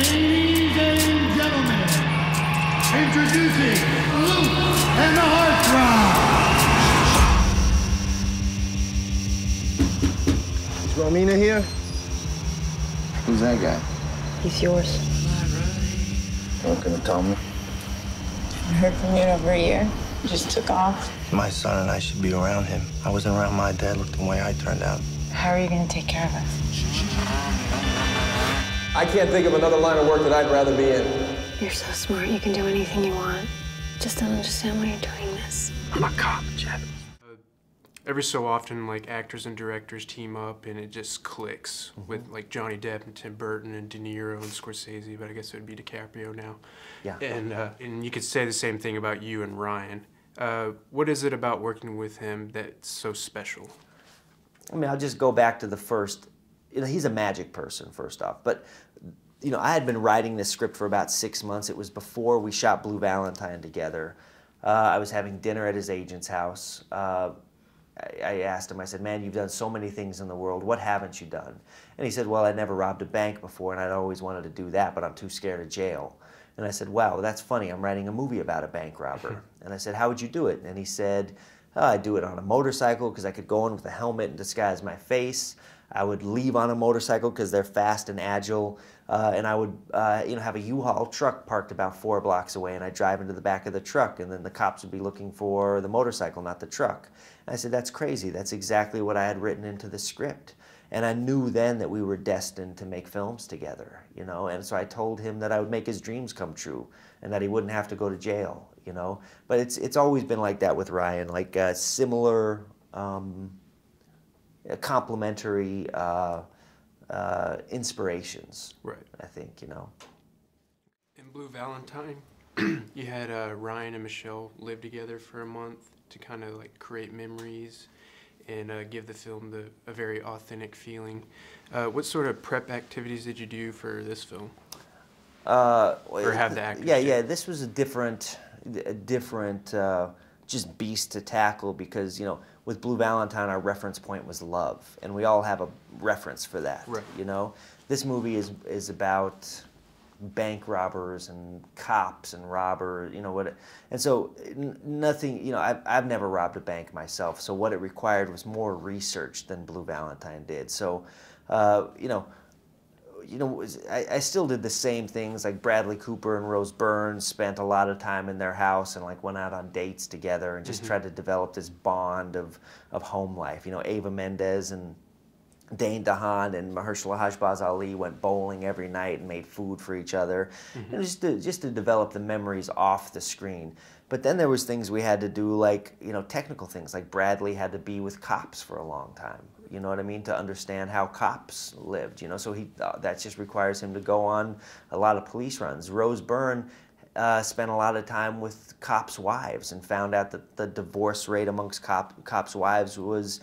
Ladies and gentlemen, introducing Luke and the Heartthrob. Is Romina here? Who's that guy? He's yours. Not gonna tell me. I heard from you in over a year. You just took off. My son and I should be around him. I wasn't around my dad. Look the way I turned out. How are you going to take care of us? I can't think of another line of work that I'd rather be in. You're so smart, you can do anything you want. Just don't understand why you're doing this. I'm a cop, Jet. Every so often, like, actors and directors team up and it just clicks with, like, Johnny Depp and Tim Burton and De Niro and Scorsese, but I guess it would be DiCaprio now. Yeah. And you could say the same thing about you and Ryan. What is it about working with him that's so special? I mean, I'll just go back to the first, he's a magic person, first off. But, I had been writing this script for about 6 months. It was before we shot Blue Valentine together. I was having dinner at his agent's house. I asked him, I said, man, you've done so many things in the world. What haven't you done? And he said, well, I never robbed a bank before, and I'd always wanted to do that, but I'm too scared of jail. And I said, wow, that's funny. I'm writing a movie about a bank robber. And I said, how would you do it? And he said, I'd do it on a motorcycle because I could go in with a helmet and disguise my face. I would leave on a motorcycle because they're fast and agile. And I would have a U-Haul truck parked about 4 blocks away, and I'd drive into the back of the truck, and then the cops would be looking for the motorcycle, not the truck. And I said, that's crazy. That's exactly what I had written into the script. And I knew then that we were destined to make films together, and so I told him that I would make his dreams come true and that he wouldn't have to go to jail, But it's always been like that with Ryan, like similar, complementary inspirations, right? I think, In Blue Valentine, you had Ryan and Michelle live together for a month to kind of like create memories and give the film a very authentic feeling. What sort of prep activities did you do for this film? Or have the actors do? Yeah, this was a different just beast to tackle because, with Blue Valentine, our reference point was love, and we all have a reference for that, right. This movie is about bank robbers and cops and robbers, and so nothing, I've never robbed a bank myself, so what it required was more research than Blue Valentine did. So, I still did the same things, like Bradley Cooper and Rose Byrne spent a lot of time in their house and like went out on dates together and just tried to develop this bond of home life. Ava Mendez and Dane DeHaan and Mahershala Hajbaz Ali went bowling every night and made food for each other, and just to develop the memories off the screen. But then there was things we had to do, like technical things, like Bradley had to be with cops for a long time. You know what I mean? To understand how cops lived. So that just requires him to go on a lot of police runs. Rose Byrne spent a lot of time with cops' wives and found out that the divorce rate amongst cops' wives was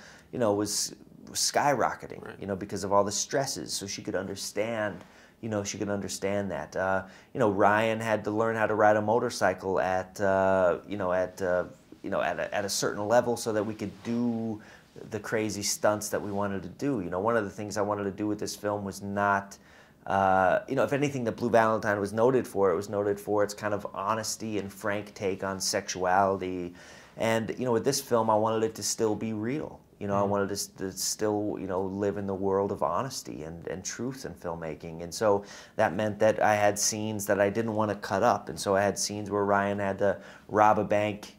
skyrocketing, right. Because of all the stresses. So she could understand, that. Ryan had to learn how to ride a motorcycle at a certain level so that we could do the crazy stunts that we wanted to do. One of the things I wanted to do with this film was not, if anything that Blue Valentine was noted for, it was noted for its kind of honesty and frank take on sexuality. And, with this film, I wanted it to still be real. I wanted to still, live in the world of honesty and truth in filmmaking. And so that meant that I had scenes that I didn't want to cut up. And so I had scenes where Ryan had to rob a bank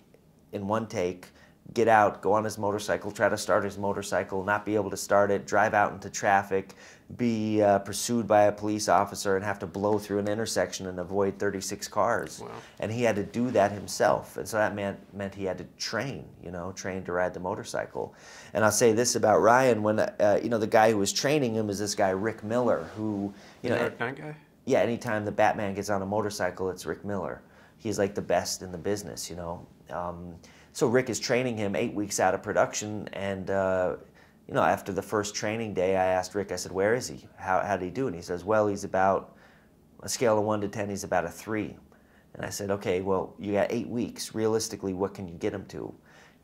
in one take, get out, go on his motorcycle, try to start his motorcycle, not be able to start it, drive out into traffic, be pursued by a police officer and have to blow through an intersection and avoid 36 cars. Wow. And he had to do that himself. And so that meant he had to train, train to ride the motorcycle. And I'll say this about Ryan, when, the guy who was training him is this guy, Rick Miller, who, The Dark Knight guy? Yeah, anytime the Batman gets on a motorcycle, it's Rick Miller. He's like the best in the business, So Rick is training him 8 weeks out of production, and after the first training day, I asked Rick, I said, where is he? How did he do? And he says, well, he's about, a scale of 1 to 10, he's about a 3. And I said, okay, well, you got 8 weeks. Realistically, what can you get him to?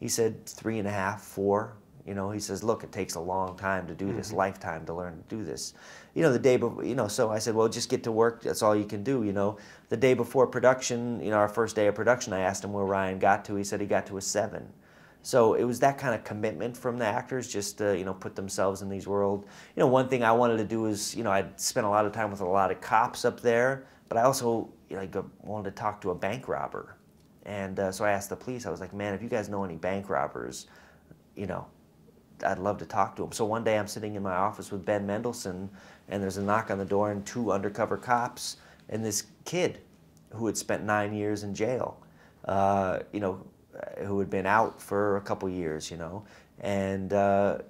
He said 3.5, 4. You know, he says, look, it takes a long time to do this, lifetime to learn to do this. You know, the day before, you know, so I said, well, just get to work. That's all you can do, you know. The day before production, you know, our first day of production, I asked him where Ryan got to. He said he got to a 7. So it was that kind of commitment from the actors, just to, you know, put themselves in these worlds. You know, one thing I wanted to do is, you know, I'd spent a lot of time with a lot of cops up there, but I also, you know, wanted to talk to a bank robber. And so I asked the police, I was like, man, if you guys know any bank robbers, you know, I'd love to talk to them. So one day I'm sitting in my office with Ben Mendelsohn, and there's a knock on the door and 2 undercover cops and this kid who had spent 9 years in jail, you know, who had been out for a couple years, you know. And,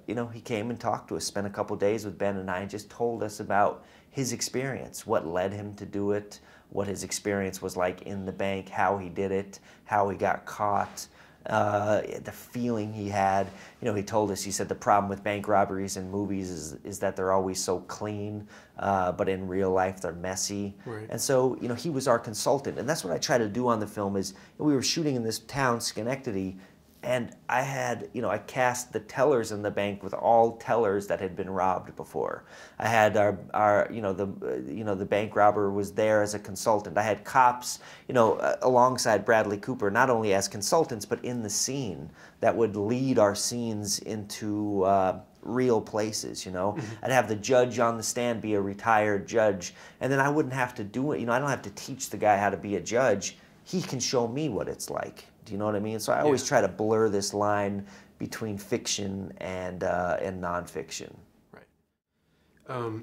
you know, he came and talked to us, spent a couple days with Ben and I, and just told us about his experience, what led him to do it, what his experience was like in the bank, how he did it, how he got caught, the feeling he had. You know, he told us, he said the problem with bank robberies in movies is that they're always so clean, but in real life they're messy. Right. And so, you know, he was our consultant. And that's what I try to do on the film is, we were shooting in this town, Schenectady, and I had, you know, I cast the tellers in the bank with all tellers that had been robbed before. I had our you know, the bank robber was there as a consultant. I had cops, you know, alongside Bradley Cooper, not only as consultants, but in the scene that would lead our scenes into real places, you know. I'd have the judge on the stand be a retired judge, and then I wouldn't have to do it. You know, I don't have to teach the guy how to be a judge. He can show me what it's like. Do you know what I mean? So I always try to blur this line between fiction and nonfiction. Right.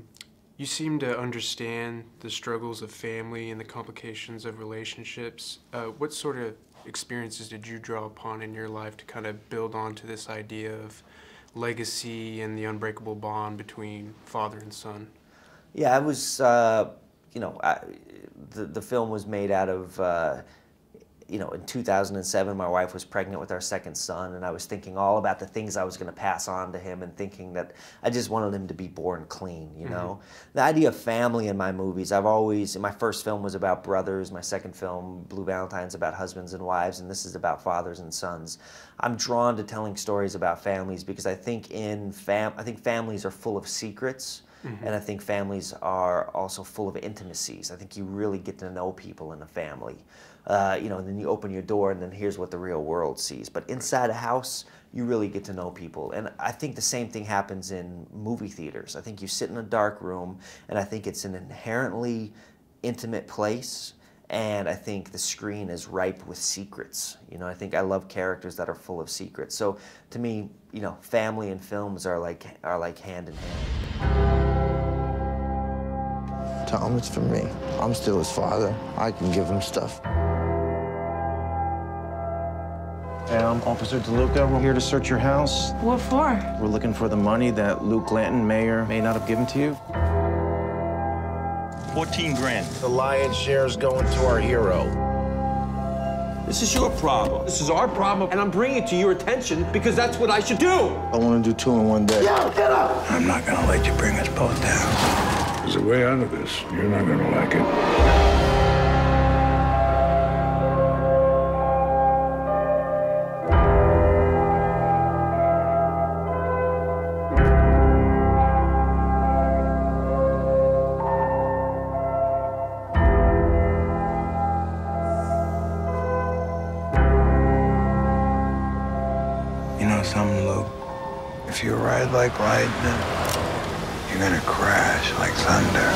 You seem to understand the struggles of family and the complications of relationships. What sort of experiences did you draw upon in your life to kind of build onto this idea of legacy and the unbreakable bond between father and son? Yeah, I was, you know, the film was made out of, you know, in 2007, my wife was pregnant with our second son, and I was thinking all about the things I was going to pass on to him, and thinking that I just wanted him to be born clean, you know? The idea of family in my movies, I've always, my first film was about brothers, my second film, Blue Valentine's, about husbands and wives, and this is about fathers and sons. I'm drawn to telling stories about families because I think families are full of secrets. And I think families are also full of intimacies. I think you really get to know people in a family. You know, and then you open your door and then here's what the real world sees. But inside a house, you really get to know people. And I think the same thing happens in movie theaters. I think you sit in a dark room, and I think it's an inherently intimate place. And I think the screen is ripe with secrets. You know, I think I love characters that are full of secrets. So to me, you know, family and films are like hand in hand. Tell him it's for me. I'm still his father. I can give him stuff. Hey, I'm Officer DeLuca. We're here to search your house. What for? We're looking for the money that Luke Glanton may or may not have given to you. 14 grand. The lion's share is going to our hero. This is your problem. This is our problem, and I'm bringing it to your attention because that's what I should do. I want to do 2 in one day. Yo, get up! I'm not gonna let you bring us both down. There's a way out of this. You're not gonna like it. You know something, Luke? If you ride like lightning, you're gonna crash like thunder.